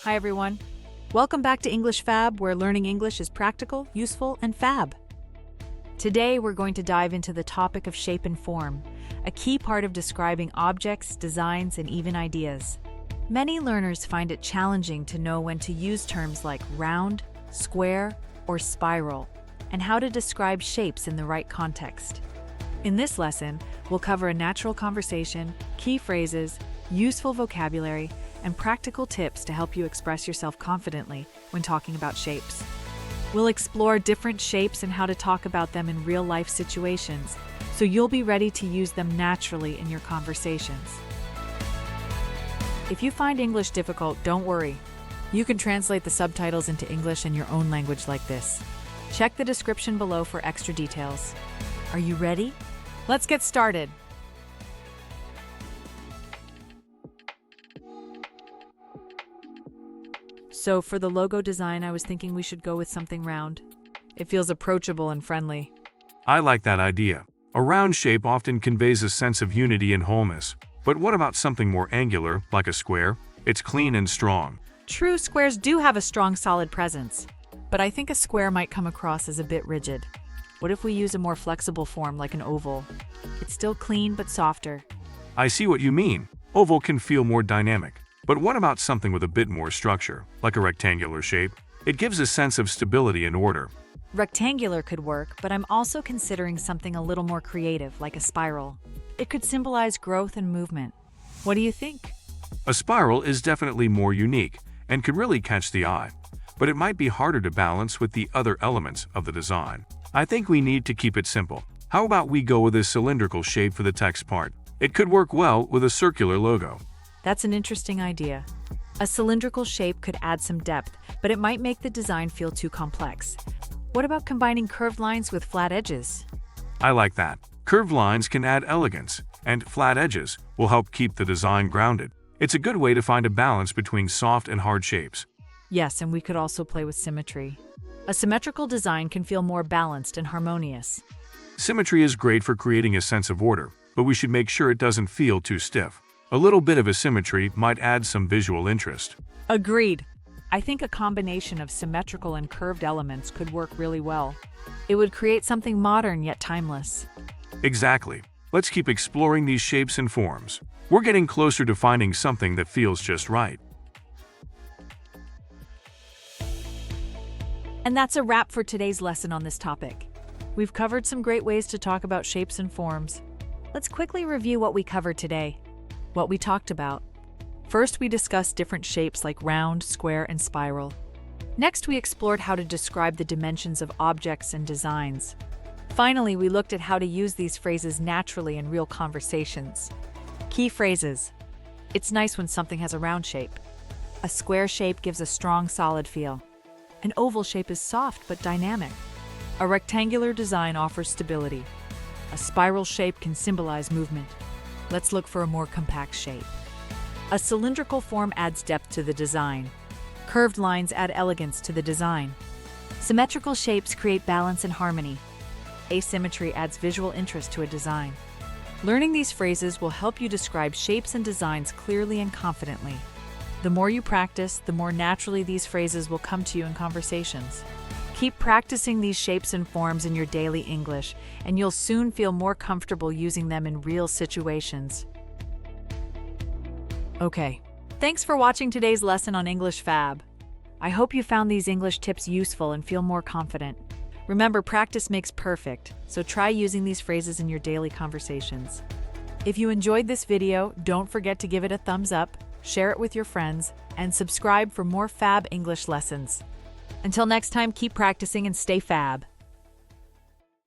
Hi everyone. Welcome back to English Fab, where learning English is practical, useful, and fab. Today we're going to dive into the topic of shape and form, a key part of describing objects, designs, and even ideas. Many learners find it challenging to know when to use terms like round, square, or spiral, and how to describe shapes in the right context. In this lesson, we'll cover a natural conversation, key phrases, useful vocabulary, and practical tips to help you express yourself confidently when talking about shapes. We'll explore different shapes and how to talk about them in real-life situations, so you'll be ready to use them naturally in your conversations. If you find English difficult, don't worry. You can translate the subtitles into English in your own language like this. Check the description below for extra details. Are you ready? Let's get started. So for the logo design, I was thinking we should go with something round. It feels approachable and friendly. I like that idea. A round shape often conveys a sense of unity and wholeness. But what about something more angular, like a square? It's clean and strong. True, squares do have a strong, solid presence. But I think a square might come across as a bit rigid. What if we use a more flexible form like an oval? It's still clean but softer. I see what you mean. Oval can feel more dynamic. But what about something with a bit more structure, like a rectangular shape? It gives a sense of stability and order. Rectangular could work, but I'm also considering something a little more creative, like a spiral. It could symbolize growth and movement. What do you think? A spiral is definitely more unique and can really catch the eye, but it might be harder to balance with the other elements of the design. I think we need to keep it simple. How about we go with a cylindrical shape for the text part? It could work well with a circular logo. That's an interesting idea. A cylindrical shape could add some depth, but it might make the design feel too complex. What about combining curved lines with flat edges? I like that. Curved lines can add elegance, and flat edges will help keep the design grounded. It's a good way to find a balance between soft and hard shapes. Yes, and we could also play with symmetry. A symmetrical design can feel more balanced and harmonious. Symmetry is great for creating a sense of order, but we should make sure it doesn't feel too stiff. A little bit of asymmetry might add some visual interest. Agreed. I think a combination of symmetrical and curved elements could work really well. It would create something modern yet timeless. Exactly. Let's keep exploring these shapes and forms. We're getting closer to finding something that feels just right. And that's a wrap for today's lesson on this topic. We've covered some great ways to talk about shapes and forms. Let's quickly review what we covered today. What we talked about. First, we discussed different shapes like round, square, and spiral. Next, we explored how to describe the dimensions of objects and designs. Finally, we looked at how to use these phrases naturally in real conversations. Key phrases. It's nice when something has a round shape. A square shape gives a strong, solid feel. An oval shape is soft but dynamic. A rectangular design offers stability. A spiral shape can symbolize movement. Let's look for a more compact shape. A cylindrical form adds depth to the design. Curved lines add elegance to the design. Symmetrical shapes create balance and harmony. Asymmetry adds visual interest to a design. Learning these phrases will help you describe shapes and designs clearly and confidently. The more you practice, the more naturally these phrases will come to you in conversations. Keep practicing these shapes and forms in your daily English, and you'll soon feel more comfortable using them in real situations. Okay, thanks for watching today's lesson on English Fab. I hope you found these English tips useful and feel more confident. Remember, practice makes perfect, so try using these phrases in your daily conversations. If you enjoyed this video, don't forget to give it a thumbs up, share it with your friends, and subscribe for more Fab English lessons. Until next time, keep practicing and stay fab.